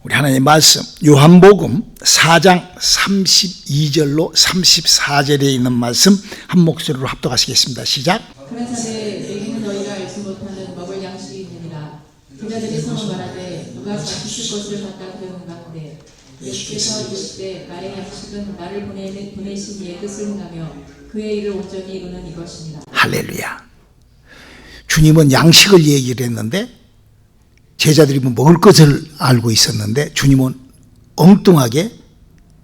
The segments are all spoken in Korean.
우리 하나님의 말씀 요한복음 4장 32절로 34절에 있는 말씀 한 목소리로 합독하시겠습니다. 시작. 그러사대 내게는 너희가 알지 못하는 먹을 양식이 있느니라. 제자들이 서로 말하되 누가 잡히실 것을 갖다 배우는 가운데 예수께서 이르시되 나의 양식은 나를 보내신 이의 뜻을 행하며 그의 일을 온전히 이루는 이것이니라. 할렐루야. 주님은 양식을 얘기를 했는데 제자들이 먹을 것을 알고 있었는데 주님은 엉뚱하게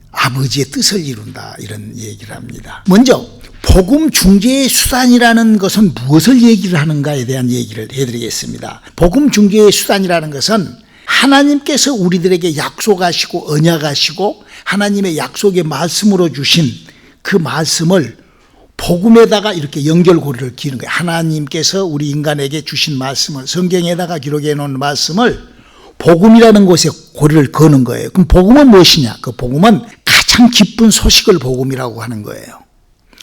아버지의 뜻을 이룬다 이런 얘기를 합니다. 먼저 복음 중재의 수단이라는 것은 무엇을 얘기를 하는가에 대한 얘기를 해드리겠습니다. 복음 중재의 수단이라는 것은 하나님께서 우리들에게 약속하시고 언약하시고 하나님의 약속의 말씀으로 주신 그 말씀을 복음에다가 이렇게 연결고리를 기는 거예요. 하나님께서 우리 인간에게 주신 말씀을 성경에다가 기록해 놓은 말씀을 복음이라는 곳에 고리를 거는 거예요. 그럼 복음은 무엇이냐? 그 복음은 가장 기쁜 소식을 복음이라고 하는 거예요.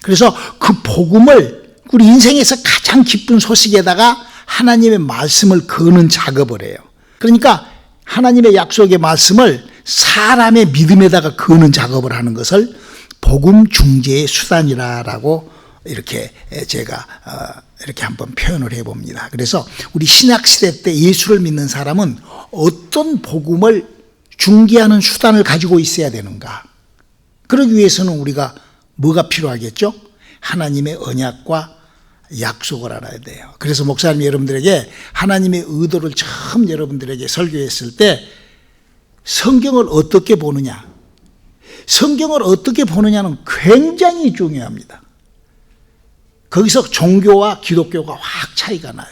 그래서 그 복음을 우리 인생에서 가장 기쁜 소식에다가 하나님의 말씀을 거는 작업을 해요. 그러니까 하나님의 약속의 말씀을 사람의 믿음에다가 거는 작업을 하는 것을 복음 중재의 수단이라고 이렇게 제가 이렇게 한번 표현을 해봅니다. 그래서 우리 신약시대 때 예수를 믿는 사람은 어떤 복음을 중개하는 수단을 가지고 있어야 되는가? 그러기 위해서는 우리가 뭐가 필요하겠죠? 하나님의 언약과 약속을 알아야 돼요. 그래서 목사님 여러분들에게 하나님의 의도를 처음 여러분들에게 설교했을 때 성경을 어떻게 보느냐? 성경을 어떻게 보느냐는 굉장히 중요합니다. 거기서 종교와 기독교가 확 차이가 나요.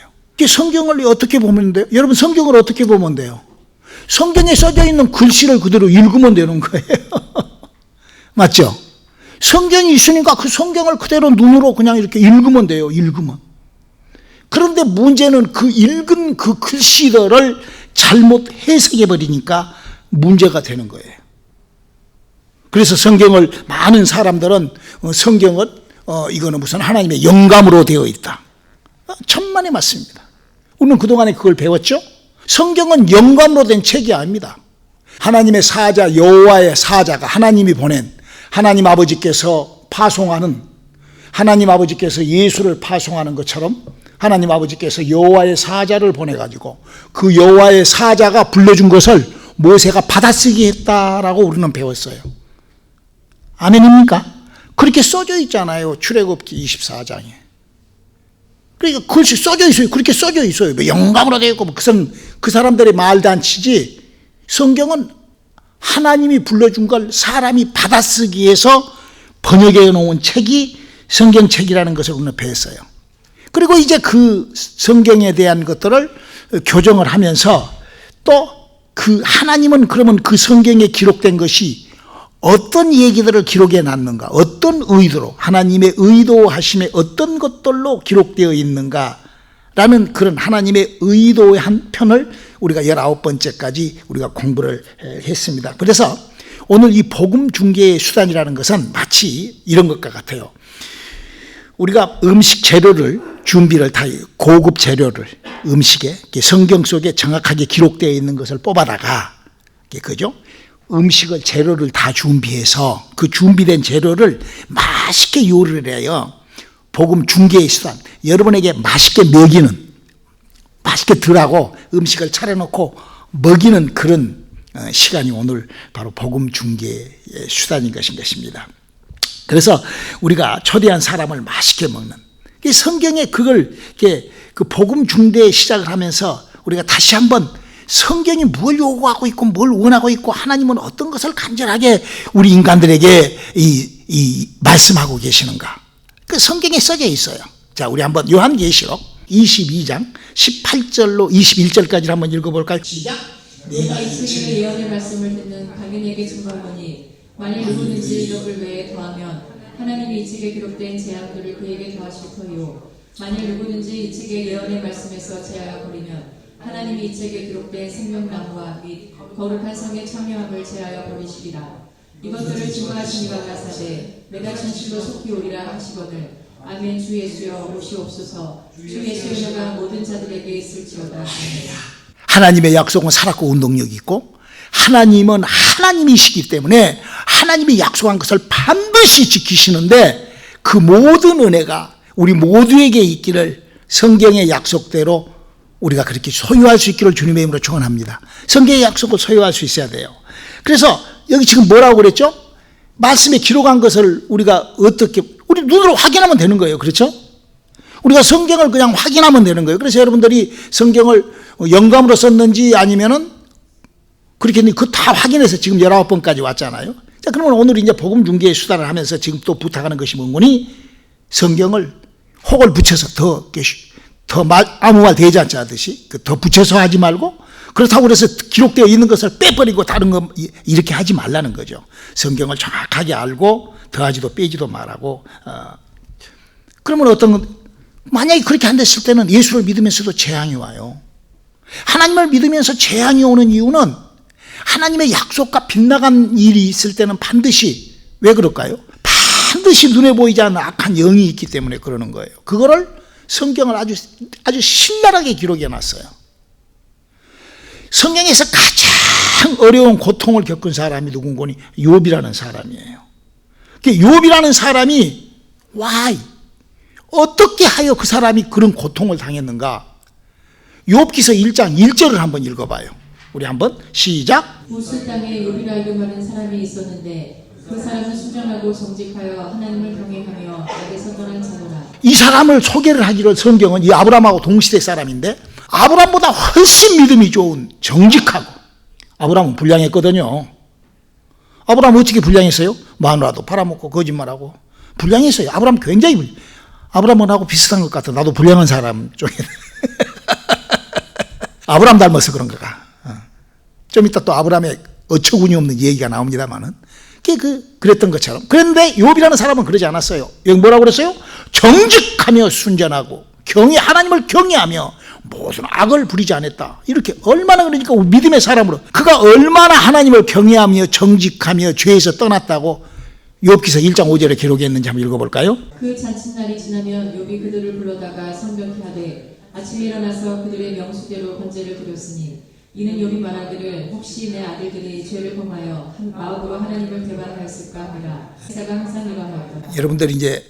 성경을 어떻게 보면 돼요? 여러분 성경을 어떻게 보면 돼요? 성경에 써져 있는 글씨를 그대로 읽으면 되는 거예요. 맞죠? 성경이 있으니까 그 성경을 그대로 눈으로 그냥 이렇게 읽으면 돼요. 읽으면. 그런데 문제는 그 읽은 그 글씨들을 잘못 해석해 버리니까 문제가 되는 거예요. 그래서 성경을 많은 사람들은 성경은 이거는 무슨 하나님의 영감으로 되어 있다. 천만에 맞습니다. 우리는 그동안에 그걸 배웠죠? 성경은 영감으로 된 책이 아닙니다. 하나님의 사자 여호와의 사자가 하나님이 보낸 하나님 아버지께서 파송하는 하나님 아버지께서 예수를 파송하는 것처럼 하나님 아버지께서 여호와의 사자를 보내가지고 그 여호와의 사자가 불러준 것을 모세가 받아쓰기 했다라고 우리는 배웠어요. 아멘입니까? 그렇게 써져 있잖아요. 출애굽기 24장에. 그러니까 그것이 써져 있어요. 그렇게 써져 있어요. 뭐 영감으로 되어 있고 그것은 그 사람들의 말단치지 성경은 하나님이 불러준 걸 사람이 받아쓰기 위해서 번역해 놓은 책이 성경책이라는 것을 우리는 배웠어요. 그리고 이제 그 성경에 대한 것들을 교정을 하면서 또 그 하나님은 그러면 그 성경에 기록된 것이 어떤 얘기들을 기록해 놨는가, 어떤 의도로 하나님의 의도하심에 어떤 것들로 기록되어 있는가라는 그런 하나님의 의도의 한 편을 우리가 19번째까지 우리가 공부를 했습니다. 그래서 오늘 이 복음 중개의 수단이라는 것은 마치 이런 것과 같아요. 우리가 음식 재료를 준비를 다 고급 재료를 음식에 성경 속에 정확하게 기록되어 있는 것을 뽑아다가 그죠? 음식을 재료를 다 준비해서 그 준비된 재료를 맛있게 요리를 해요. 복음 중개의 수단. 여러분에게 맛있게 먹이는 맛있게 덜하고 음식을 차려놓고 먹이는 그런 시간이 오늘 바로 복음 중개의 수단인 것입니다. 그래서 우리가 초대한 사람을 맛있게 먹는 성경에 그걸 그 복음 중대에 시작을 하면서 우리가 다시 한번 성경이 뭘 요구하고 있고 뭘 원하고 있고 하나님은 어떤 것을 간절하게 우리 인간들에게 이 말씀하고 계시는가 그 성경에 써져 있어요. 자, 우리 한번 요한계시록 22장 18절로 21절까지 한번 읽어볼까요? 시작. 내가 이 책의 예언의 말씀을 듣는 당인에게 증거하노니 만일 누구든지 이력을 외에 더하면 하나님이 이 책에 기록된 재앙들을 그에게 더하실 터이요 만일 누구든지 이 책의 예언의 말씀에서 제하여 버리면 하나님이 이 책에 기록된 생명나무와 및 거룩한 성의 참여함을 제하여 버리시리라. 이것들을 증거하시니가 가사대 내가 진실로 속히 오리라 하시거늘 아멘. 주 예수여 오시옵소서. 주 예수의 은혜가 모든 자들에게 있을지어다. 하나님의 약속은 살았고 운동력이 있고 하나님은 하나님이시기 때문에 하나님이 약속한 것을 반드시 지키시는데 그 모든 은혜가 우리 모두에게 있기를 성경의 약속대로 우리가 그렇게 소유할 수 있기를 주님의 이름으로 축원합니다. 성경의 약속을 소유할 수 있어야 돼요. 그래서 여기 지금 뭐라고 그랬죠? 말씀에 기록한 것을 우리가 어떻게 우리 눈으로 확인하면 되는 거예요. 그렇죠? 우리가 성경을 그냥 확인하면 되는 거예요. 그래서 여러분들이 성경을 영감으로 썼는지 아니면은 그렇게 그 다 확인해서 지금 19번까지 왔잖아요. 자, 그러면 오늘 이제 복음 중개의 수단을 하면서 지금 또 부탁하는 것이 뭐니? 성경을 혹을 붙여서 더 아무 말 되지 않지 하듯이 더 붙여서 하지 말고 그렇다고 그래서 기록되어 있는 것을 빼버리고 다른 거 이렇게 하지 말라는 거죠. 성경을 정확하게 알고 더하지도 빼지도 말하고 그러면 만약에 그렇게 안 됐을 때는 예수를 믿으면서도 재앙이 와요. 하나님을 믿으면서 재앙이 오는 이유는 하나님의 약속과 빗나간 일이 있을 때는 반드시 왜 그럴까요? 반드시 눈에 보이지 않는 악한 영이 있기 때문에 그러는 거예요. 그거를 성경을 아주 신랄하게 기록해 놨어요. 성경에서 가장 어려운 고통을 겪은 사람이 누군가니 욥이라는 사람이에요. 욥이라는 사람이 어떻게 하여 그 사람이 그런 고통을 당했는가? 욥기서 1장 1절을 한번 읽어봐요. 우리 한번 시작. 우스 땅에 욥이라 이름하는 사람이 있었는데 그 사람은 순전하고 정직하여 하나님을 경외하며 악에서 떠난 자더라. 이 사람을 소개를 하기로 성경은 이 아브라함하고 동시대 사람인데 아브라함보다 훨씬 믿음이 좋은 정직하고 아브라함은 불량했거든요. 아브라함 어떻게 불량했어요? 마누라도 팔아먹고 거짓말하고 불량했어요. 아브라함 굉장히 아브라함하고 비슷한 것 같아. 나도 불량한 사람 쪽에 아브라함 닮아서 그런 거가. 좀 이따 또 아브라함의 어처구니 없는 얘기가 나옵니다만은 그랬던 것처럼. 그런데 욥이라는 사람은 그러지 않았어요. 여기 뭐라고 그랬어요? 정직하며 순전하고 하나님을 경외하며 모든 악을 부리지 않았다. 이렇게 얼마나 그러니까 믿음의 사람으로 그가 얼마나 하나님을 경외하며 정직하며 죄에서 떠났다고 욥기서 1장 5절에 기록했는지 한번 읽어볼까요? 그 잔칫날이 지나면 욥이 그들을 불러다가 성벽히 하되 아침에 일어나서 그들의 명수대로 번제를 드렸으니 이는 욥이 말하기를 혹시 내 아들들이 죄를 범하여 한 마음으로 하나님을 대발하였을까 하니라. 제가 항상 이러하였다. 여러분들 이제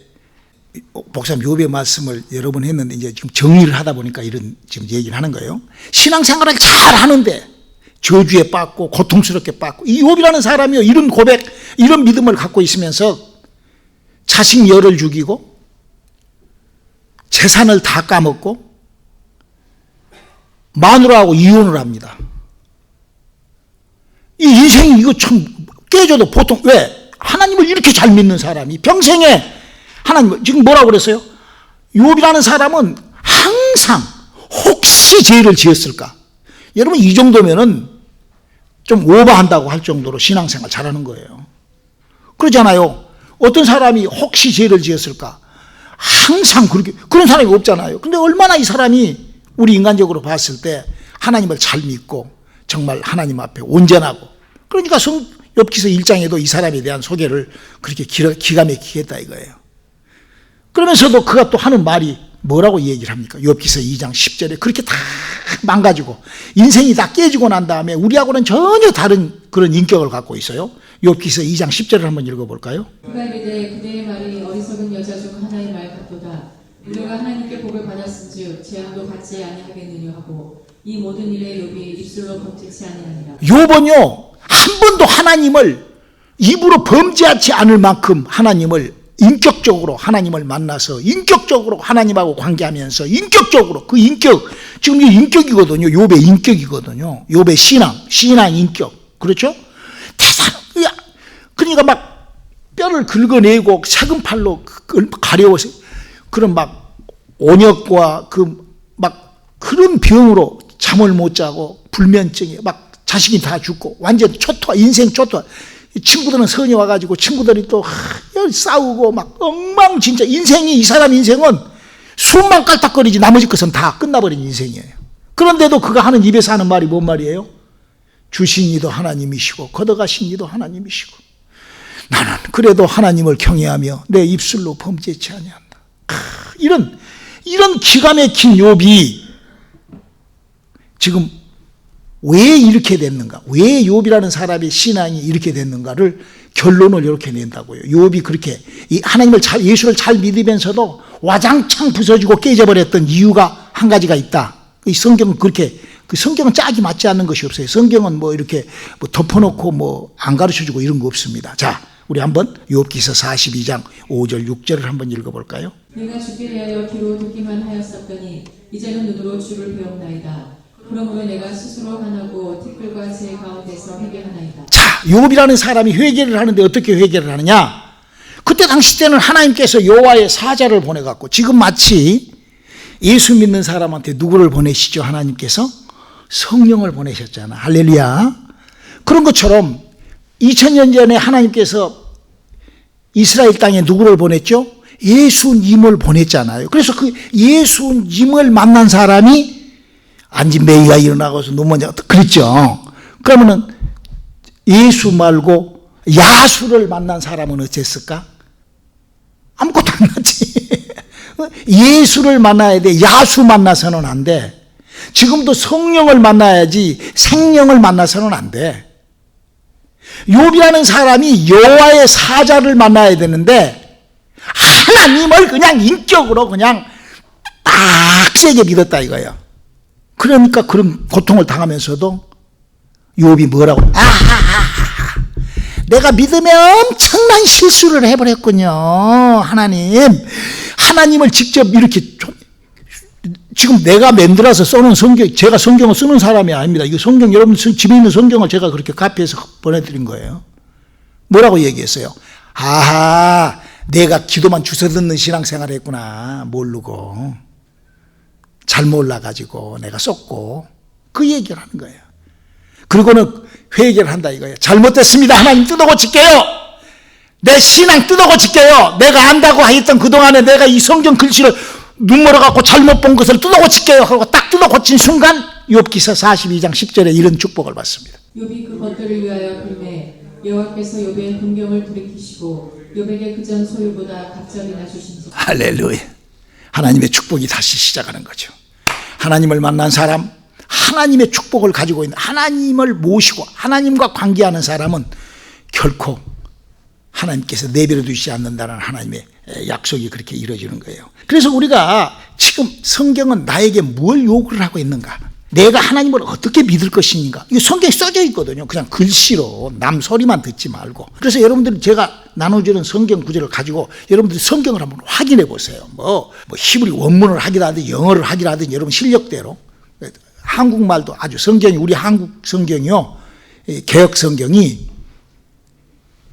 목사님 욥의 말씀을 여러 번 했는데 이제 지금 정리를 하다 보니까 이런 지금 얘기를 하는 거예요. 신앙생활을 잘 하는데 저주에 빠졌고 고통스럽게 빠졌고 이 욥이라는 사람이요 이런 고백 이런 믿음을 갖고 있으면서 자식 열을 죽이고 재산을 다 까먹고 마누라하고 이혼을 합니다. 이 인생이 이거 참 깨져도 보통 왜 하나님을 이렇게 잘 믿는 사람이 평생에 하나님을 지금 뭐라고 그랬어요? 욥이라는 사람은 항상 혹시 죄를 지었을까? 여러분 이 정도면은 좀 오버한다고 할 정도로 신앙생활 잘하는 거예요. 그러잖아요. 어떤 사람이 혹시 죄를 지었을까? 항상 그런 사람이 없잖아요. 근데 얼마나 이 사람이 우리 인간적으로 봤을 때 하나님을 잘 믿고 정말 하나님 앞에 온전하고 그러니까 욥기서 1장에도 이 사람에 대한 소개를 그렇게 기가 막히게 했다 이거예요. 그러면서도 그가 또 하는 말이 뭐라고 얘기를 합니까? 욥기서 2장 10절에 그렇게 다 망가지고 인생이 다 깨지고 난 다음에 우리하고는 전혀 다른 그런 인격을 갖고 있어요. 욥기서 2장 10절을 한번 읽어볼까요? 그가 이르되 그대의 말이 어리석은 여자 중 하나의 말 같도다. 우리가 하나님께 복을 받았은즉 재앙도 받지 아니하겠느냐 하고 이 모든 일에 욥이 입술로 범죄치 아니하니라. 욥은요 한 번도 하나님을 입으로 범죄하지 않을 만큼 하나님을 인격적으로 하나님을 만나서 인격적으로 하나님하고 관계하면서 인격적으로 그 인격 지금 이 인격이거든요. 욥의 인격이거든요. 욥의 신앙 인격 그렇죠? 그러니까 막 뼈를 긁어내고 작은 팔로 가려워서 그런 막 온역과 그런 병으로 잠을 못 자고 불면증에 막 자식이 다 죽고 완전 초토화 인생 초토화. 친구들은 선이 와가지고 친구들이 또 싸우고 막 엉망진짜 이 사람 인생은 숨만 깔딱거리지 나머지 것은 다 끝나버린 인생이에요. 그런데도 그가 하는 입에서 하는 말이 뭔 말이에요? 주신 이도 하나님이시고 걷어가신 이도 하나님이시고 나는 그래도 하나님을 경외하며 내 입술로 범죄치 아니한다. 이런 기가 막힌 욥이 지금 왜 이렇게 됐는가? 왜 욥이라는 사람의 신앙이 이렇게 됐는가를 결론을 이렇게 nen다고요. 욥이 그렇게 예수를 잘 믿으면서도 와장창 부서지고 깨져버렸던 이유가 한 가지가 있다. 이 성경은 그렇게, 그 성경은 짝이 맞지 않는 것이 없어요. 성경은 뭐 이렇게 뭐 덮어놓고 뭐 안 가르쳐주고 이런 거 없습니다. 자, 우리 한번 욥기서 42장 5절 6절을 한번 읽어볼까요? 내가 주께 대하여 귀로 듣기만 하였었더니 이제는 눈으로 주를 배웠나이다. 그러므로 내가 스스로 화나고 티끌과 새 가운데서 회개하나이다. 자, 욥이라는 사람이 회개를 하는데 어떻게 회개를 하느냐? 그때 당시 때는 하나님께서 여호와의 사자를 보내갖고, 지금 마치 예수 믿는 사람한테 누구를 보내시죠? 하나님께서 성령을 보내셨잖아. 할렐루야. 그런 것처럼 2000년 전에 하나님께서 이스라엘 땅에 누구를 보냈죠? 예수님을 보냈잖아요. 그래서 그 예수님을 만난 사람이 안진뱅이가 일어나고서 눈먼 자가 그랬죠. 그러면은 예수 말고 야수를 만난 사람은 어땠을까? 아무것도 안 나지. 예수를 만나야 돼. 야수 만나서는 안 돼. 지금도 성령을 만나야지 생령을 만나서는 안 돼. 욥이라는 사람이 여호와의 사자를 만나야 되는데 하나님을 그냥 인격으로 그냥 빡세게 믿었다 이거예요. 그러니까 그런 고통을 당하면서도 욥이 뭐라고? 내가 믿음에 엄청난 실수를 해버렸군요. 하나님을 직접 이렇게, 지금 내가 만들어서 써놓은 성경, 제가 성경을 쓰는 사람이 아닙니다. 이거 성경, 여러분 집에 있는 성경을 제가 그렇게 카피해서 보내드린 거예요. 뭐라고 얘기했어요? 내가 기도만 주워 듣는 신앙생활 했구나. 모르고. 잘 몰라가지고 내가 썼고, 그 얘기를 하는 거예요. 그리고는 회개를 한다 이거예요. 잘못됐습니다. 하나님 뜯어 고칠게요. 내 신앙 뜯어 고칠게요. 내가 안다고 했던 그동안에 내가 이 성경 글씨를 눈멀어갖고 잘못 본 것을 뜯어 고칠게요 하고 딱 뜯어 고친 순간 욥기서 42장 10절에 이런 축복을 받습니다. 욥이 그 것들을 위하여 빌매 여호와께서 욥의 긍휼을 돌이키시고 욥에게 그전 소유보다 갑절이나 주신지. 할렐루야. 하나님의 축복이 다시 시작하는 거죠. 하나님을 만난 사람, 하나님의 축복을 가지고 있는, 하나님을 모시고 하나님과 관계하는 사람은 결코 하나님께서 내버려 두시지 않는다는 하나님의 약속이 그렇게 이루어지는 거예요. 그래서 우리가 지금 성경은 나에게 뭘 요구를 하고 있는가, 내가 하나님을 어떻게 믿을 것인가, 이 성경에 써져 있거든요. 그냥 글씨로 남 소리만 듣지 말고. 그래서 여러분들이 제가 나눠주는 성경 구절을 가지고 여러분들이 성경을 한번 확인해 보세요. 뭐 히브리 원문을 하기라 하든 영어를 하기라 하든 여러분 실력대로. 한국말도 아주 성경이, 우리 한국 성경이요, 개혁 성경이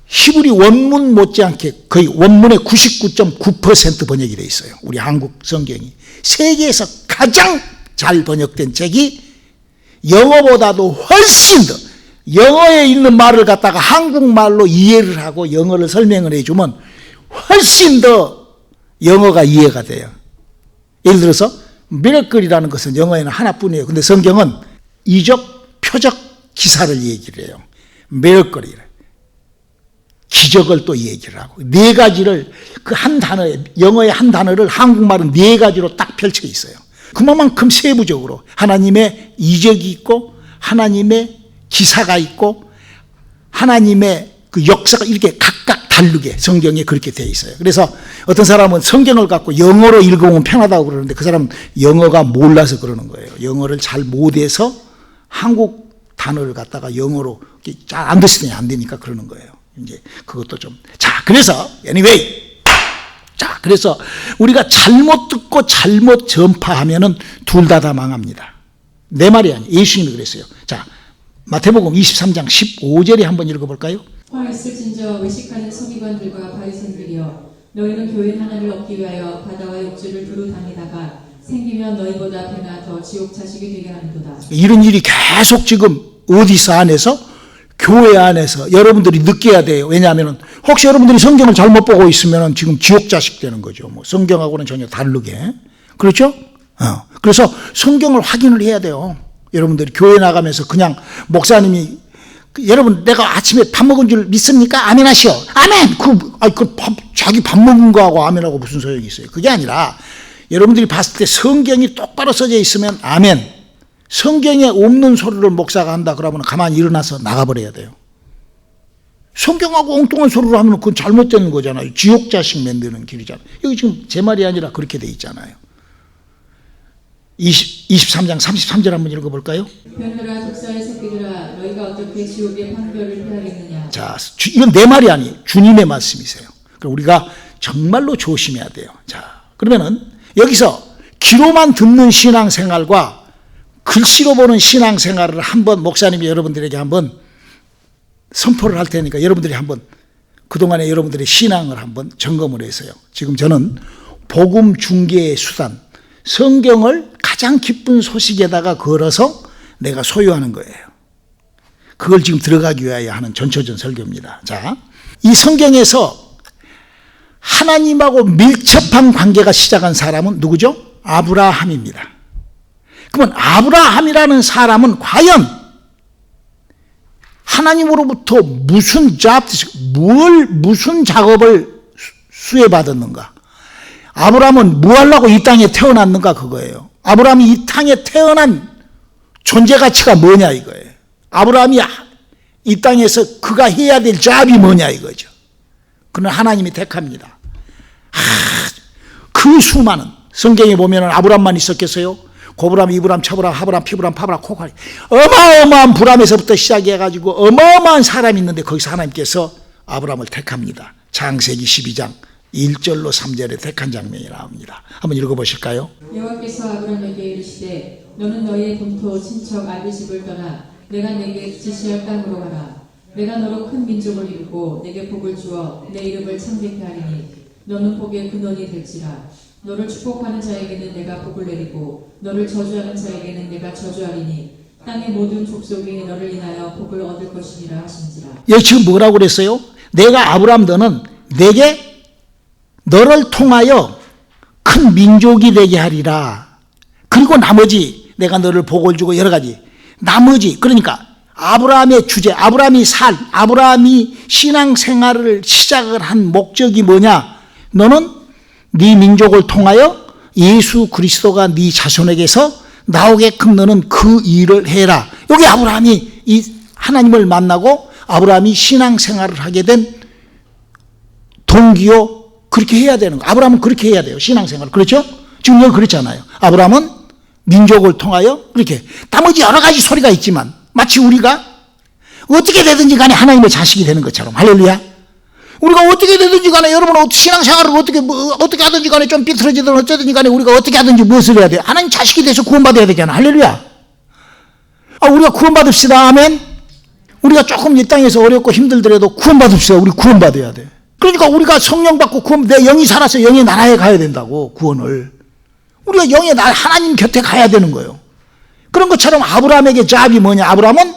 히브리 원문 못지않게 거의 원문의 99.9% 번역이 되어 있어요. 우리 한국 성경이. 세계에서 가장 잘 번역된 책이 영어보다도 훨씬 더, 영어에 있는 말을 갖다가 한국말로 이해를 하고 영어를 설명을 해주면 훨씬 더 영어가 이해가 돼요. 예를 들어서 미러클이라는 것은 영어에는 하나뿐이에요. 근데 성경은 이적, 표적, 기사를 얘기를 해요. 미러클이래. 기적을 또 얘기를 하고, 네 가지를 그 한 단어에, 영어의 한 단어를 한국말은 네 가지로 딱 펼쳐 있어요. 그만큼 세부적으로 하나님의 이적이 있고 하나님의 기사가 있고 하나님의 그 역사가 이렇게 각각 다르게 성경에 그렇게 되어 있어요. 그래서 어떤 사람은 성경을 갖고 영어로 읽으면 편하다고 그러는데 그 사람은 영어가 몰라서 그러는 거예요. 영어를 잘 못해서 한국 단어를 갖다가 영어로 잘 안 됐으니 안 되니까 그러는 거예요. 이제 그것도 좀. 자, 그래서 anyway, 자, 그래서 우리가 잘못 듣고 잘못 전파하면은 둘 다 망합니다. 내 말이 아니에요. 예수님이 그랬어요. 자, 마태복음 23장 15절에 한번 읽어볼까요? 화 있을진저 외식하는 서기관들과 바리새인들이여, 너희는 교인 하나를 얻기 위하여 바다와 육지를 두루 다니다가 생기면 너희보다 배나 더 지옥 자식이 되게 하는도다. 이런 일이 계속 지금 어디서 안에서, 교회 안에서 여러분들이 느껴야 돼요. 왜냐하면 혹시 여러분들이 성경을 잘못 보고 있으면 지금 지옥 자식 되는 거죠. 뭐 성경하고는 전혀 다르게. 그렇죠? 그래서 성경을 확인을 해야 돼요. 여러분들이 교회 나가면서 그냥 목사님이, 여러분 내가 아침에 밥 먹은 줄 믿습니까? 아멘 하시오. 아멘! 자기 밥 먹은 거하고 아멘하고 무슨 소용이 있어요. 그게 아니라 여러분들이 봤을 때 성경이 똑바로 써져 있으면 아멘. 성경에 없는 소리를 목사가 한다 그러면 가만히 일어나서 나가버려야 돼요. 성경하고 엉뚱한 소리를 하면 그건 잘못된 거잖아요. 지옥 자식 만드는 길이잖아요. 여기 지금 제 말이 아니라 그렇게 돼 있잖아요. 23장 33절 한번 읽어볼까요? 편들아 독사의 새끼들아 너희가 어떻게 지옥의 판결을 피하겠느냐. 자, 이건 내 말이 아니에요. 주님의 말씀이세요. 그럼 우리가 정말로 조심해야 돼요. 자, 그러면은 여기서 귀로만 듣는 신앙생활과 글씨로 보는 신앙생활을 한번 목사님이 여러분들에게 한번 선포를 할 테니까 여러분들이 한번 그동안에 여러분들의 신앙을 한번 점검을 해서요. 지금 저는 복음 중개의 수단, 성경을 가장 기쁜 소식에다가 걸어서 내가 소유하는 거예요. 그걸 지금 들어가기 위하여 하는 전초전 설교입니다. 자, 이 성경에서 하나님하고 밀접한 관계가 시작한 사람은 누구죠? 아브라함입니다. 그러면 아브라함이라는 사람은 과연 하나님으로부터 무슨 작업을 수혜받았는가? 아브라함은 뭐 하려고 이 땅에 태어났는가? 그거예요. 아브라함이 이 땅에 태어난 존재 가치가 뭐냐 이거예요. 아브라함이 이 땅에서 그가 해야 될 잡이 뭐냐 이거죠. 그는 하나님이 택합니다. 그 수많은 성경에 보면 아브라함만 있었겠어요? 고브람, 이브람, 처브람, 하브람, 피브람, 파브람, 코카리 어마어마한 브람에서부터 시작해가지고 어마어마한 사람이 있는데 거기서 하나님께서 아브라함을 택합니다. 창세기 12장 1절로 3절에 택한 장면이 나옵니다. 한번 읽어보실까요? 여호와께서 아브라함에게 이르시되 너는 너희의 본토 친척 아비 집을 떠나 내가 내게 지시할 땅으로 가라. 내가 너로 큰 민족을 이루고 내게 복을 주어 내 이름을 창대케 하리니 너는 복의 근원이 될지라. 너를 축복하는 자에게는 내가 복을 내리고 너를 저주하는 자에게는 내가 저주하리니 땅의 모든 족속이 너를 인하여 복을 얻을 것이니라 하신지라. 여기 지금 뭐라고 그랬어요? 내가 아브라함 너는 내게 너를 통하여 큰 민족이 되게 하리라. 그리고 나머지 내가 너를 복을 주고 여러 가지 나머지 그러니까 아브라함의 주제, 아브라함이 아브라함이 신앙생활을 시작을 한 목적이 뭐냐? 너는 네 민족을 통하여 예수 그리스도가 네 자손에게서 나오게끔 너는 그 일을 해라. 여기 아브라함이 이 하나님을 만나고 아브라함이 신앙생활을 하게 된 동기요. 그렇게 해야 되는 거. 아브라함은 그렇게 해야 돼요. 신앙생활. 그렇죠? 지금 여기 그렇잖아요. 아브라함은 민족을 통하여 그렇게 나머지 여러 가지 소리가 있지만 마치 우리가 어떻게 되든지 간에 하나님의 자식이 되는 것처럼 할렐루야. 우리가 어떻게 되든지 간에 여러분 신앙생활을 어떻게 하든지 간에 좀 삐뚤어지든 어쩌든지 간에 우리가 어떻게 하든지 무엇을 해야 돼? 하나님 자식이 돼서 구원받아야 되잖아. 할렐루야. 우리가 구원받읍시다. 아멘. 우리가 조금 이 땅에서 어렵고 힘들더라도 구원받읍시다. 우리 구원받아야 돼. 그러니까 우리가 성령 받고 내 영이 살아서 영의 나라에 가야 된다고 구원을. 우리가 영의 나라 하나님 곁에 가야 되는 거예요. 그런 것처럼 아브라함에게 잡이 뭐냐? 아브라함은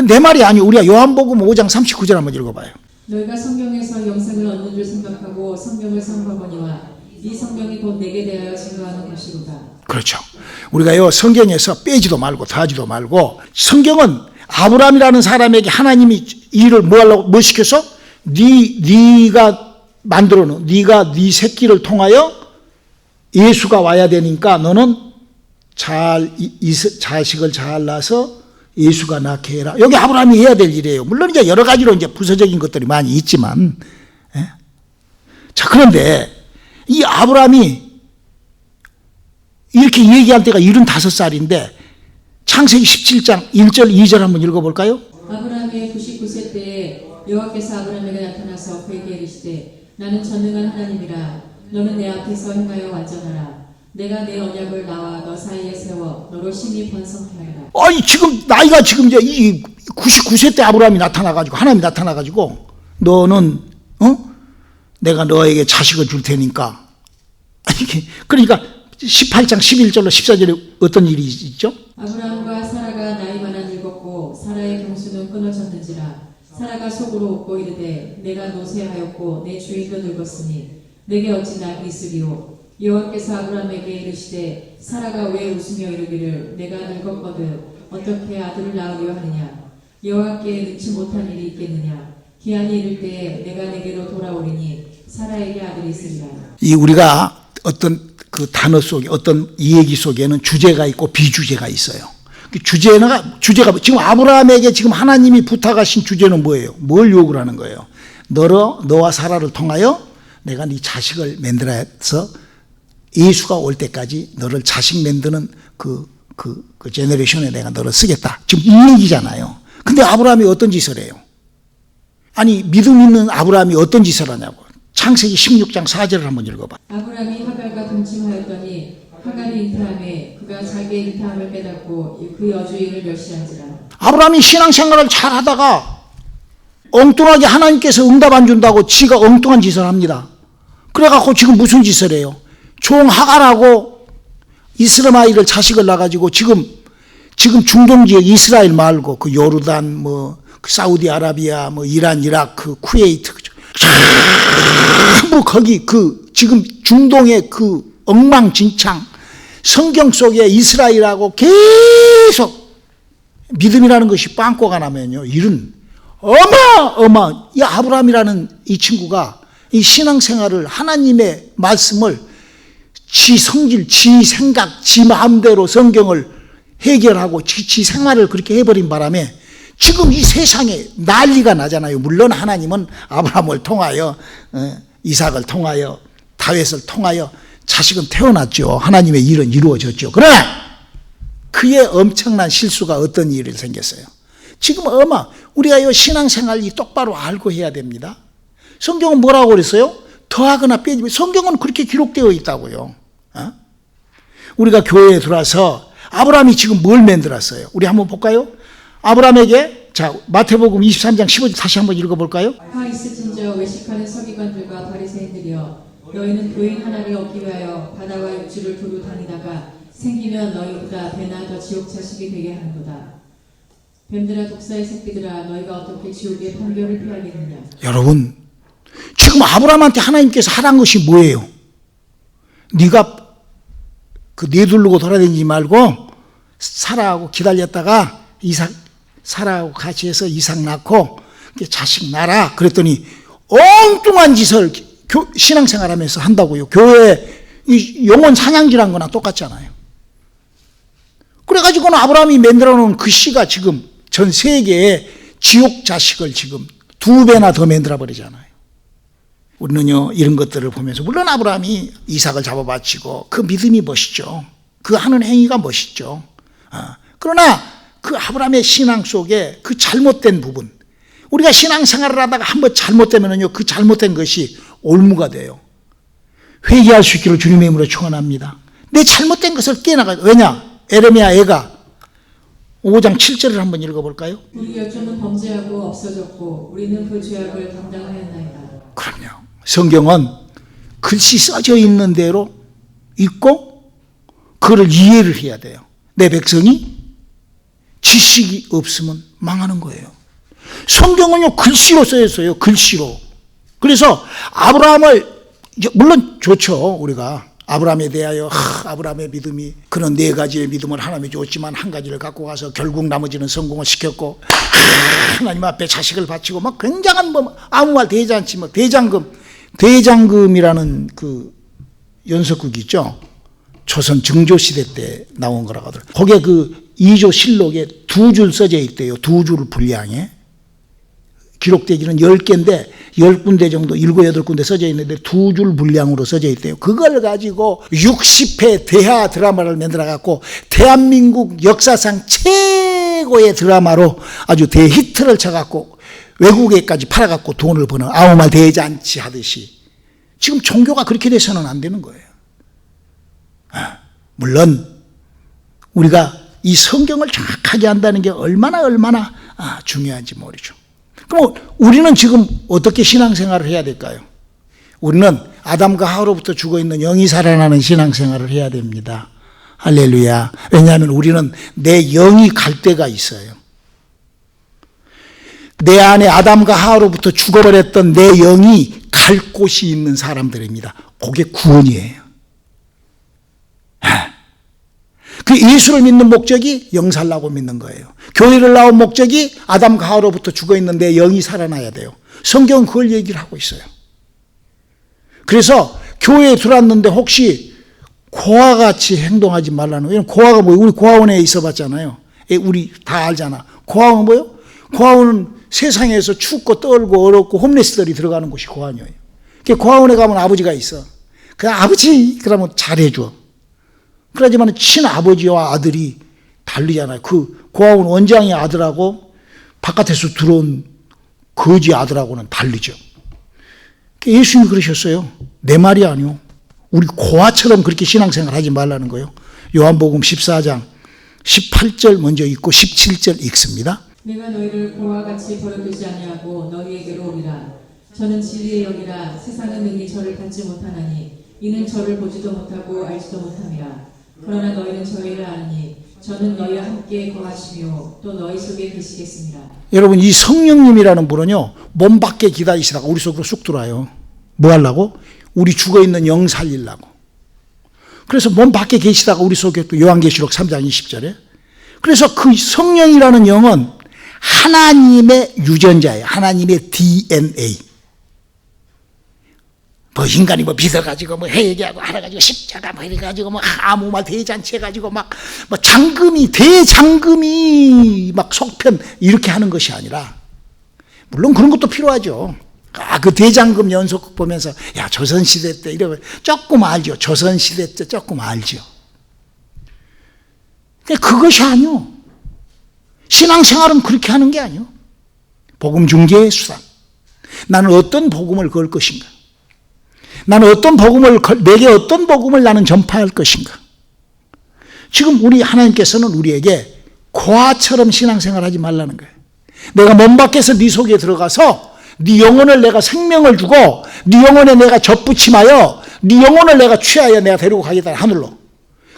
내 말이 아니에요. 우리가 요한복음 5장 39절 한번 읽어봐요. 너희가 성경에서 영생을 얻는 줄 생각하고 성경을 삼가보니와 이 성경이 곧 내게 대하여 증거하는 것이로다. 그렇죠. 우리가요 성경에서 빼지도 말고 더하지도 말고 성경은 아브라함이라는 사람에게 하나님이 일을 뭐 시켜서 네가 만들어 놓은 네가 네 새끼를 통하여 예수가 와야 되니까 너는 자식을 잘 낳아서 예수가 낳게 해라. 여기 아브라함이 해야 될 일이에요. 물론 이제 여러 가지로 이제 부서적인 것들이 많이 있지만, 예? 자, 그런데 이 아브라함이 이렇게 얘기할 때가 75살인데 창세기 17장 1절 2절 한번 읽어볼까요? 아브라함의 99세 때에 여호와께서 아브라함에게 나타나서 그에게 이르시되 나는 전능한 하나님이라. 너는 내 앞에서 행하여 완전하라. 내가 내 언약을 나와 너 사이에 세워 너로 심히 번성케 하리라. 아니 지금 나이가 지금 이제 이 99세 때 아브라함이 나타나가지고 하나님이 나타나가지고 너는 내가 너에게 자식을 줄 테니까. 그러니까 18장 11절로 14절에 어떤 일이 있죠? 아브라함과 사라가 나이마다 늙었고 사라의 경수는 끊어졌는지라. 사라가 속으로 웃고 이르되 내가 노쇠하였고 내 주인도 늙었으니 내게 어찌 낙이 있으리요. 여호와께서 아브라함에게 이르시되 사라가 왜 웃으며 이르기를 내가 늙었거든 어떻게 아들을 낳으려 하느냐. 여호와께 능치 못한 일이 있겠느냐. 기한이 이를 때에 내가 내게로 돌아오리니 사라에게 아들이 있으리라. 이 우리가 어떤 그 단어 속에 어떤 이 얘기 속에는 주제가 있고 비주제가 있어요. 주제가 지금 아브라함에게 지금 하나님이 부탁하신 주제는 뭐예요? 뭘 요구를 하는 거예요? 너와 사라를 통하여 내가 네 자식을 만들어서 예수가 올 때까지 너를 자식 만드는 그 제너레이션에 내가 너를 쓰겠다. 지금 이 얘기잖아요. 근데 아브라함이 어떤 짓을 해요? 아니 믿음 있는 아브라함이 어떤 짓을 하냐고. 창세기 16장 4절을 한번 읽어봐. 아브라함이 하갈과 동침하였더니 하갈이 잉태함에 그가 자기의 잉태함을 깨닫고 그 여주인을 멸시한지라. 아브라함이 신앙생활을 잘하다가 엉뚱하게 하나님께서 응답 안 준다고 지가 엉뚱한 짓을 합니다. 그래갖고 지금 무슨 짓을 해요? 종 하갈하고 이스라엘을 자식을 낳아가지고 지금 중동 지역 이스라엘 말고 그 요르단 그 사우디아라비아 이란 이라크 쿠웨이트 전부 거기 지금 중동의 엉망진창 성경 속에 이스라엘하고 계속 믿음이라는 것이 빵꾸가 나면요 이런 이 아브라함이라는 이 친구가 이 신앙생활을 하나님의 말씀을 지 성질, 지 생각, 지 마음대로 성경을 해결하고 지 생활을 그렇게 해버린 바람에 지금 이 세상에 난리가 나잖아요. 물론 하나님은 아브라함을 통하여 이삭을 통하여 다윗을 통하여 자식은 태어났죠. 하나님의 일은 이루어졌죠. 그러나 그의 엄청난 실수가 어떤 일이 생겼어요. 지금 우리가 이 신앙생활이 똑바로 알고 해야 됩니다. 성경은 뭐라고 그랬어요? 더하거나 빼지. 성경은 그렇게 기록되어 있다고요. 우리가 교회에 들어와서 아브라함이 지금 뭘 만들었어요? 우리 한번 볼까요? 아브라함에게 마태복음 23장 15절 다시 한번 읽어볼까요? 하 있을진저 외식하는 서기관들과 바리새인들이여 너희는 교인 하나를 얻기 위하여 바다와 육지를 두루 다니다가 생기면 너희보다 배나 더 지옥 자식이 되게 하는도다. 뱀들아 독사의 새끼들아 너희가 어떻게 지옥의 판결을 피하겠느냐. 여러분 지금 아브라함한테 하나님께서 하라는 것이 뭐예요? 네가 내두르고 돌아다니지 말고 사라하고 기다렸다가 사라하고 같이 해서 이삭 낳고 자식 낳아라. 그랬더니 엉뚱한 짓을 신앙생활하면서 한다고요. 교회 영혼 사냥질한 거나 똑같잖아요. 그래가지고는 아브라함이 만들어 놓은 그 씨가 지금 전 세계에 지옥 자식을 지금 2배나 더 만들어 버리잖아요. 우리는요 이런 것들을 보면서 물론 아브라함이 이삭을 잡아 바치고 그 믿음이 멋있죠. 그 하는 행위가 멋있죠. 그러나 그 아브라함의 신앙 속에 그 잘못된 부분, 우리가 신앙생활을 하다가 한번 잘못되면요 그 잘못된 것이 올무가 돼요. 회개할 수 있기를 주님의 이름으로 축원합니다. 내 잘못된 것을 깨나가요. 왜냐? 에레미야 애가 5장 7절을 한번 읽어볼까요? 우리 열조는 범죄하고 없어졌고 우리는 그 죄악을 감당하였나이다. 그럼요. 성경은 글씨 써져 있는 대로 읽고 그걸 이해를 해야 돼요. 내 백성이 지식이 없으면 망하는 거예요. 성경은요 글씨로 써 있어요. 글씨로. 그래서 아브라함을 물론 좋죠. 우리가 아브라함에 대하여 아브라함의 믿음이 그런 4가지의 믿음을 하나님이 줬지만 한 가지를 갖고 가서 결국 나머지는 성공을 시켰고 하나님 앞에 자식을 바치고 막 굉장한 아무 말 대잔치 대장금이라는 그 연속극 있죠. 조선 증조시대 때 나온 거라고 하더라고요. 거기에 그 2조 실록에 2줄 써져 있대요. 2줄 분량에 기록되기는 10개인데 10군데 정도 7, 8군데 써져 있는데 2줄 분량으로 써져 있대요. 그걸 가지고 60회 대하 드라마를 만들어 갖고 대한민국 역사상 최고의 드라마로 아주 대히트를 쳐갖고 외국에까지 팔아갖고 돈을 버는 아무 말 대잔치 하듯이 지금 종교가 그렇게 돼서는 안 되는 거예요. 물론 우리가 이 성경을 정확하게 한다는 게 얼마나 중요한지 모르죠. 그럼 우리는 지금 어떻게 신앙생활을 해야 될까요? 우리는 아담과 하와로부터 죽어있는 영이 살아나는 신앙생활을 해야 됩니다. 할렐루야. 왜냐하면 우리는 내 영이 갈 때가 있어요. 내 안에 아담과 하와로부터 죽어버렸던 내 영이 갈 곳이 있는 사람들입니다. 그게 구원이에요. 그 예수를 믿는 목적이 영 살라고 믿는 거예요. 교회를 나온 목적이 아담과 하와로부터 죽어있는 내 영이 살아나야 돼요. 성경은 그걸 얘기를 하고 있어요. 그래서 교회에 들어왔는데 혹시 고아와 같이 행동하지 말라는 거예요. 고아가 뭐예요? 우리 고아원에 있어 봤잖아요. 우리 다 알잖아. 고아원은 뭐예요? 고아원은 세상에서 춥고 떨고 어렵고 홈레스들이 들어가는 곳이 고아원이에요. 고아원에 가면 아버지가 있어. 그 아버지 그러면 잘해줘. 그러지만 친아버지와 아들이 다르잖아요. 그 고아원 원장의 아들하고 바깥에서 들어온 거지 아들하고는 다르죠. 예수님이 그러셨어요. 내 말이 아니요. 우리 고아처럼 그렇게 신앙생활 하지 말라는 거예요. 요한복음 14장 18절 먼저 읽고 17절 읽습니다. 내가 너희를 고아같이 버려두지 아니하고 너희에게로 오리라. 저는 진리의 영이라 세상은 능히 저를 받지 못하나니 이는 저를 보지도 못하고 알지도 못함이라. 그러나 너희는 저희를 아느니 저는 너희와 함께 거하시며 또 너희 속에 계시겠습니다. 여러분 이 성령님이라는 분은요 몸 밖에 기다리시다가 우리 속으로 쑥 들어와요. 뭐 하려고? 우리 죽어있는 영 살리려고. 그래서 몸 밖에 계시다가 우리 속에 또 요한계시록 3장 20절에 그래서 그 성령이라는 영은 하나님의 유전자예요. 하나님의 DNA. 뭐 인간이 뭐 믿어가지고 뭐 회개하고 하나가지고 십자가 뭐 이래가지고 뭐 아무 말 대잔치 해가지고 막 뭐 장금이 대장금이 막 속편 이렇게 하는 것이 아니라 물론 그런 것도 필요하죠. 그 대장금 연속 보면서 야 조선시대 때 이러면 조금 알죠. 조선시대 때 조금 알죠. 근데 그것이 아니요. 신앙생활은 그렇게 하는 게 아니요. 복음 중개의 수단. 나는 어떤 복음을 걸 것인가? 나는 어떤 복음을 내게 어떤 복음을 나는 전파할 것인가? 지금 우리 하나님께서는 우리에게 고아처럼 신앙생활하지 말라는 거예요. 내가 몸 밖에서 네 속에 들어가서 네 영혼을 내가 생명을 주고 네 영혼에 내가 젖붙임하여 네 영혼을 내가 취하여 내가 데리고 가겠다 하늘로.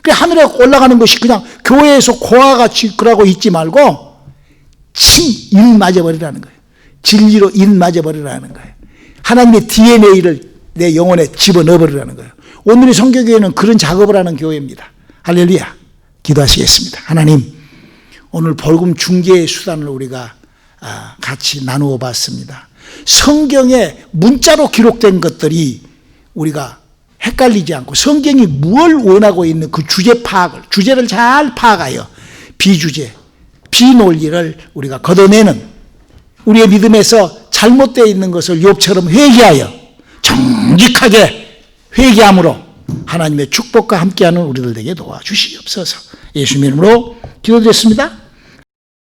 그 하늘에 올라가는 것이 그냥 교회에서 고아같이 그러고 있지 말고 인 맞아버리라는 거예요. 진리로 인 맞아버리라는 거예요. 하나님의 DNA를 내 영혼에 집어넣어버리라는 거예요. 오늘의 성교교회는 그런 작업을 하는 교회입니다. 할렐루야. 기도하시겠습니다. 하나님 오늘 복음 중개의 수단을 우리가 같이 나누어 봤습니다. 성경에 문자로 기록된 것들이 우리가 헷갈리지 않고 성경이 무엇을 원하고 있는 그 주제 파악을 주제를 잘 파악하여 비주제, 비논리를 우리가 걷어내는 우리의 믿음에서 잘못되어 있는 것을 욥처럼 회개하여 정직하게 회개함으로 하나님의 축복과 함께하는 우리들에게 도와주시옵소서. 예수님 이름으로 기도드렸습니다.